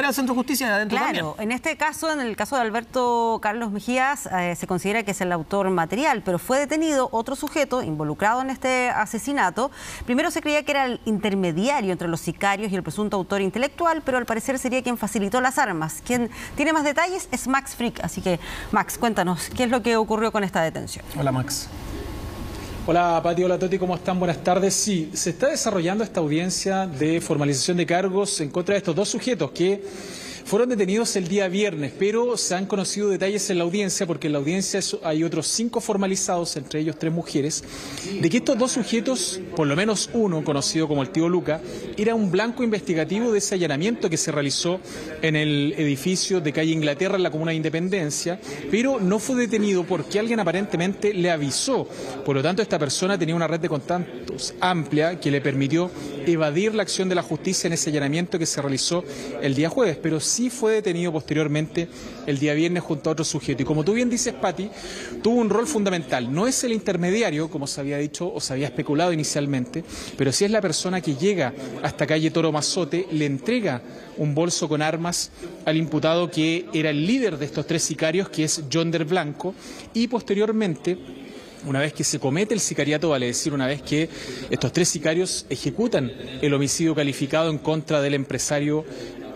al Centro de Justicia adentro también. Claro, en este caso, en el caso de Alberto Carlos Mejías, se considera que es el autor material, pero fue detenido otro sujeto involucrado en este asesinato. Primero se creía que era el intermediario entre los sicarios y el presunto autor intelectual, pero al parecer sería quien facilitó las armas. Quien tiene más detalles es Max Frick, así que Max, cuéntanos, ¿qué es lo que ocurrió con esta detención? Hola, Max. Hola Pati, hola Toti, ¿cómo están? Buenas tardes. Sí, se está desarrollando esta audiencia de formalización de cargos en contra de estos dos sujetos que fueron detenidos el día viernes, pero se han conocido detalles en la audiencia, porque en la audiencia hay otros 5 formalizados, entre ellos 3 mujeres, de que estos dos sujetos, por lo menos uno, conocido como el tío Luca, era un blanco investigativo de ese allanamiento que se realizó en el edificio de calle Inglaterra, en la comuna de Independencia, pero no fue detenido porque alguien aparentemente le avisó. Por lo tanto, esta persona tenía una red de contactos amplia que le permitió evadir la acción de la justicia en ese allanamiento que se realizó el día jueves, pero sí fue detenido posteriormente el día viernes junto a otro sujeto. Y como tú bien dices, Pati, tuvo un rol fundamental. No es el intermediario, como se había dicho o se había especulado inicialmente, pero sí es la persona que llega hasta calle Toro Mazote, le entrega un bolso con armas al imputado que era el líder de estos 3 sicarios, que es Yonder Blanco, y posteriormente, una vez que se comete el sicariato, vale decir, una vez que estos 3 sicarios ejecutan el homicidio calificado en contra del empresario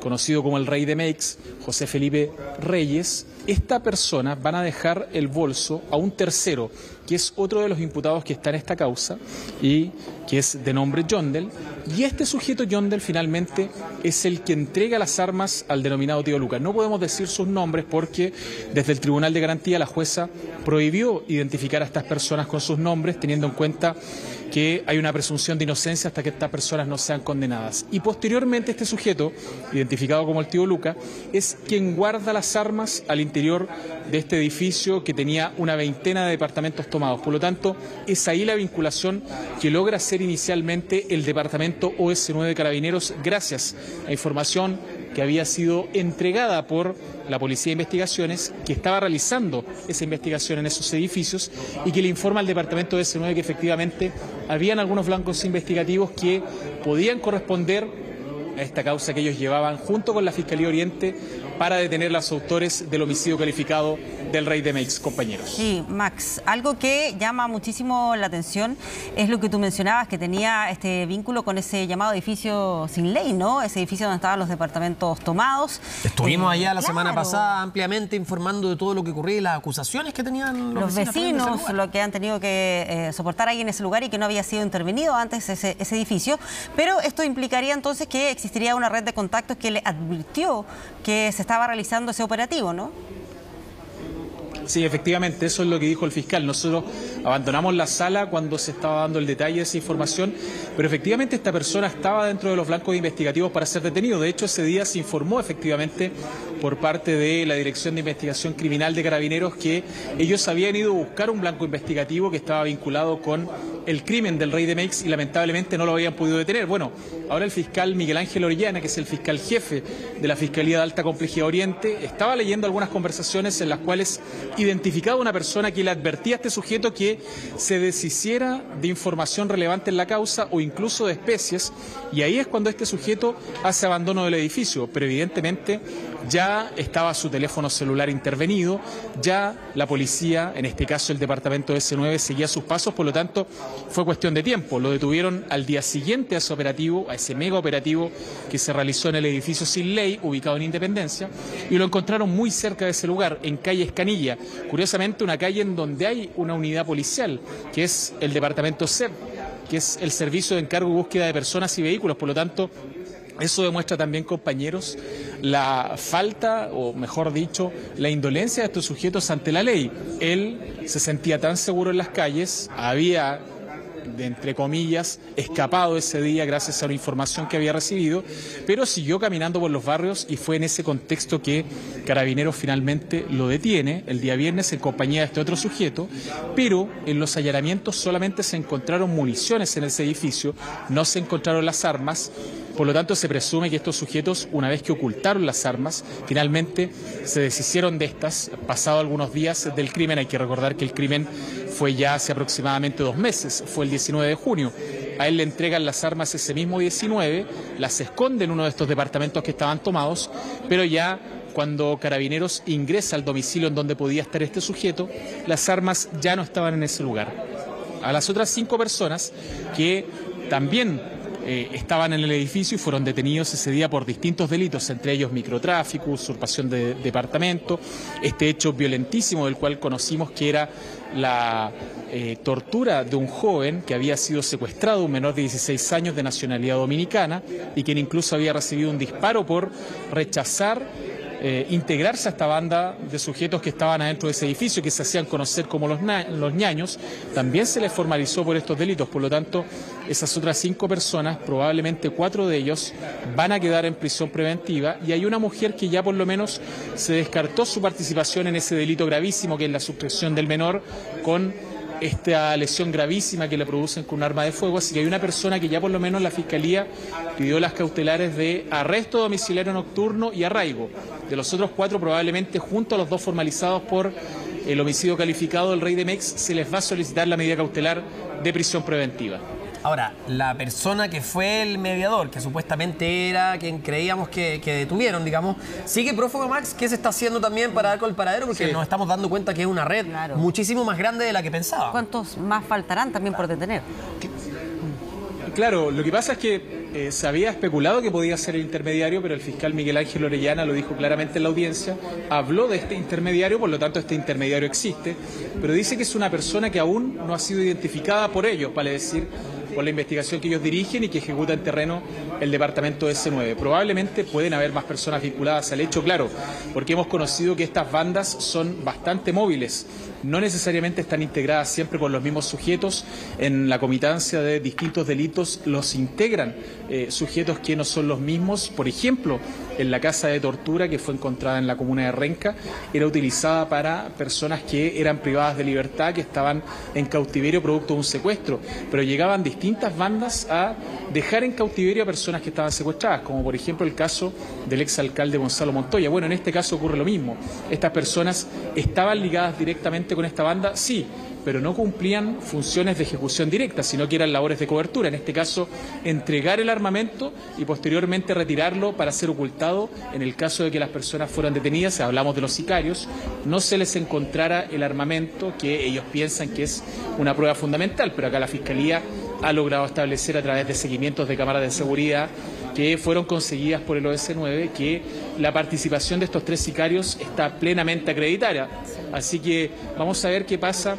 conocido como el Rey de Meix, José Felipe Reyes, esta persona van a dejar el bolso a un tercero, que es otro de los imputados que está en esta causa y que es de nombre Yondel. Y este sujeto Yondel finalmente es el que entrega las armas al denominado tío Lucas. No podemos decir sus nombres porque desde el Tribunal de Garantía la jueza prohibió identificar a estas personas con sus nombres, teniendo en cuenta que hay una presunción de inocencia hasta que estas personas no sean condenadas. Y posteriormente este sujeto, identificado como el tío Luca, es quien guarda las armas al interior de este edificio que tenía una veintena de departamentos tomados. Por lo tanto, es ahí la vinculación que logra hacer inicialmente el departamento OS9 de Carabineros, gracias a información que había sido entregada por la Policía de Investigaciones, que estaba realizando esa investigación en esos edificios y que le informa al departamento OS9 que efectivamente habían algunos blancos investigativos que podían corresponder a esta causa que ellos llevaban junto con la Fiscalía Oriente para detener a los autores del homicidio calificado del Rey de Meix, compañeros. Sí, Max, algo que llama muchísimo la atención es lo que tú mencionabas, que tenía este vínculo con ese llamado edificio sin ley, ¿no? Ese edificio donde estaban los departamentos tomados. Estuvimos allá la semana pasada ampliamente informando de todo lo que ocurría y las acusaciones que tenían los vecinos, lo que han tenido que soportar ahí en ese lugar y que no había sido intervenido antes ese edificio. Pero esto implicaría entonces que existiría una red de contactos que le advirtió que se estaba realizando ese operativo, ¿no? Sí, efectivamente, eso es lo que dijo el fiscal. Nosotros abandonamos la sala cuando se estaba dando el detalle de esa información, pero efectivamente esta persona estaba dentro de los blancos investigativos para ser detenido. De hecho, ese día se informó efectivamente por parte de la Dirección de Investigación Criminal de Carabineros que ellos habían ido a buscar un blanco investigativo que estaba vinculado con el crimen del Rey de Meix y lamentablemente no lo habían podido detener. Bueno, ahora el fiscal Miguel Ángel Orellana, que es el fiscal jefe de la Fiscalía de Alta Complejidad Oriente, estaba leyendo algunas conversaciones en las cuales identificaba una persona que le advertía a este sujeto que se deshiciera de información relevante en la causa o incluso de especies, y ahí es cuando este sujeto hace abandono del edificio, pero evidentemente ya estaba su teléfono celular intervenido, ya la policía, en este caso el departamento S9, seguía sus pasos, por lo tanto fue cuestión de tiempo. Lo detuvieron al día siguiente a ese operativo, a ese mega operativo que se realizó en el edificio sin ley, ubicado en Independencia, y lo encontraron muy cerca de ese lugar, en calle Escanilla, curiosamente una calle en donde hay una unidad policial, que es el departamento SEB, que es el Servicio de Encargo y Búsqueda de Personas y Vehículos. Por lo tanto, eso demuestra también, compañeros, la falta, o mejor dicho, la indolencia de estos sujetos ante la ley. Él se sentía tan seguro en las calles, había, de entre comillas, escapado ese día gracias a la información que había recibido, pero siguió caminando por los barrios y fue en ese contexto que Carabineros finalmente lo detiene el día viernes en compañía de este otro sujeto, pero en los allanamientos solamente se encontraron municiones en ese edificio, no se encontraron las armas. Por lo tanto, se presume que estos sujetos, una vez que ocultaron las armas, finalmente se deshicieron de estas, pasado algunos días del crimen. Hay que recordar que el crimen fue ya hace aproximadamente 2 meses, fue el 19 de junio. A él le entregan las armas ese mismo 19, las esconde en uno de estos departamentos que estaban tomados, pero ya cuando Carabineros ingresa al domicilio en donde podía estar este sujeto, las armas ya no estaban en ese lugar. A las otras 5 personas que también estaban en el edificio y fueron detenidos ese día por distintos delitos, entre ellos microtráfico, usurpación de departamento, este hecho violentísimo del cual conocimos que era la tortura de un joven que había sido secuestrado, un menor de 16 años de nacionalidad dominicana, y quien incluso había recibido un disparo por rechazar integrarse a esta banda de sujetos que estaban adentro de ese edificio, que se hacían conocer como los ñaños. También se les formalizó por estos delitos. Por lo tanto, esas otras 5 personas, probablemente 4 de ellos, van a quedar en prisión preventiva, y hay una mujer que ya por lo menos se descartó su participación en ese delito gravísimo que es la sustracción del menor con esta lesión gravísima que le producen con un arma de fuego. Así que hay una persona que ya por lo menos la Fiscalía pidió las cautelares de arresto domiciliario nocturno y arraigo. De los otros 4, probablemente junto a los 2 formalizados por el homicidio calificado del Rey de Mex, se les va a solicitar la medida cautelar de prisión preventiva. Ahora, la persona que fue el mediador, que supuestamente era quien creíamos que detuvieron, digamos, ¿sigue prófugo, Max? ¿Qué se está haciendo también para dar con el paradero? Porque nos estamos dando cuenta que es una red muchísimo más grande de la que pensaba. ¿Cuántos más faltarán también por detener? Claro, lo que pasa es que se había especulado que podía ser el intermediario, pero el fiscal Miguel Ángel Orellana lo dijo claramente en la audiencia, habló de este intermediario, por lo tanto este intermediario existe, pero dice que es una persona que aún no ha sido identificada por ellos, vale decir, por la investigación que ellos dirigen y que ejecuta en terreno el departamento S9. Probablemente pueden haber más personas vinculadas al hecho, claro, porque hemos conocido que estas bandas son bastante móviles, no necesariamente están integradas siempre por los mismos sujetos. En la comitancia de distintos delitos los integran sujetos que no son los mismos. Por ejemplo, en la casa de tortura que fue encontrada en la comuna de Renca, era utilizada para personas que eran privadas de libertad, que estaban en cautiverio producto de un secuestro, pero llegaban distintas bandas a dejar en cautiverio a personas que estaban secuestradas, como por ejemplo el caso del exalcalde Gonzalo Montoya. Bueno, en este caso ocurre lo mismo. Estas personas estaban ligadas directamente con esta banda, sí, pero no cumplían funciones de ejecución directa, sino que eran labores de cobertura. En este caso, entregar el armamento y posteriormente retirarlo para ser ocultado en el caso de que las personas fueran detenidas, hablamos de los sicarios, no se les encontrara el armamento que ellos piensan que es una prueba fundamental, pero acá la Fiscalía ha logrado establecer a través de seguimientos de cámaras de seguridad que fueron conseguidas por el OS9 que la participación de estos 3 sicarios está plenamente acreditada. Así que vamos a ver qué pasa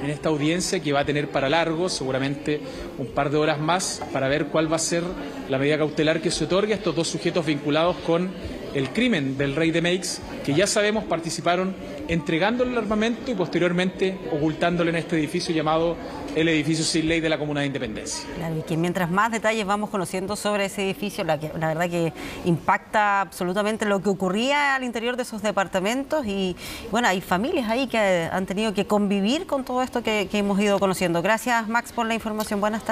en esta audiencia, que va a tener para largo, seguramente un par de horas más, para ver cuál va a ser la medida cautelar que se otorgue a estos 2 sujetos vinculados con el crimen del Rey de Meix, que ya sabemos participaron entregándole el armamento y posteriormente ocultándolo en este edificio llamado el edificio sin ley de la Comuna de Independencia. Claro, y que mientras más detalles vamos conociendo sobre ese edificio, la verdad que impacta absolutamente lo que ocurría al interior de esos departamentos, y bueno, hay familias ahí que han tenido que convivir con todo esto que hemos ido conociendo. Gracias, Max, por la información. Buenas tardes.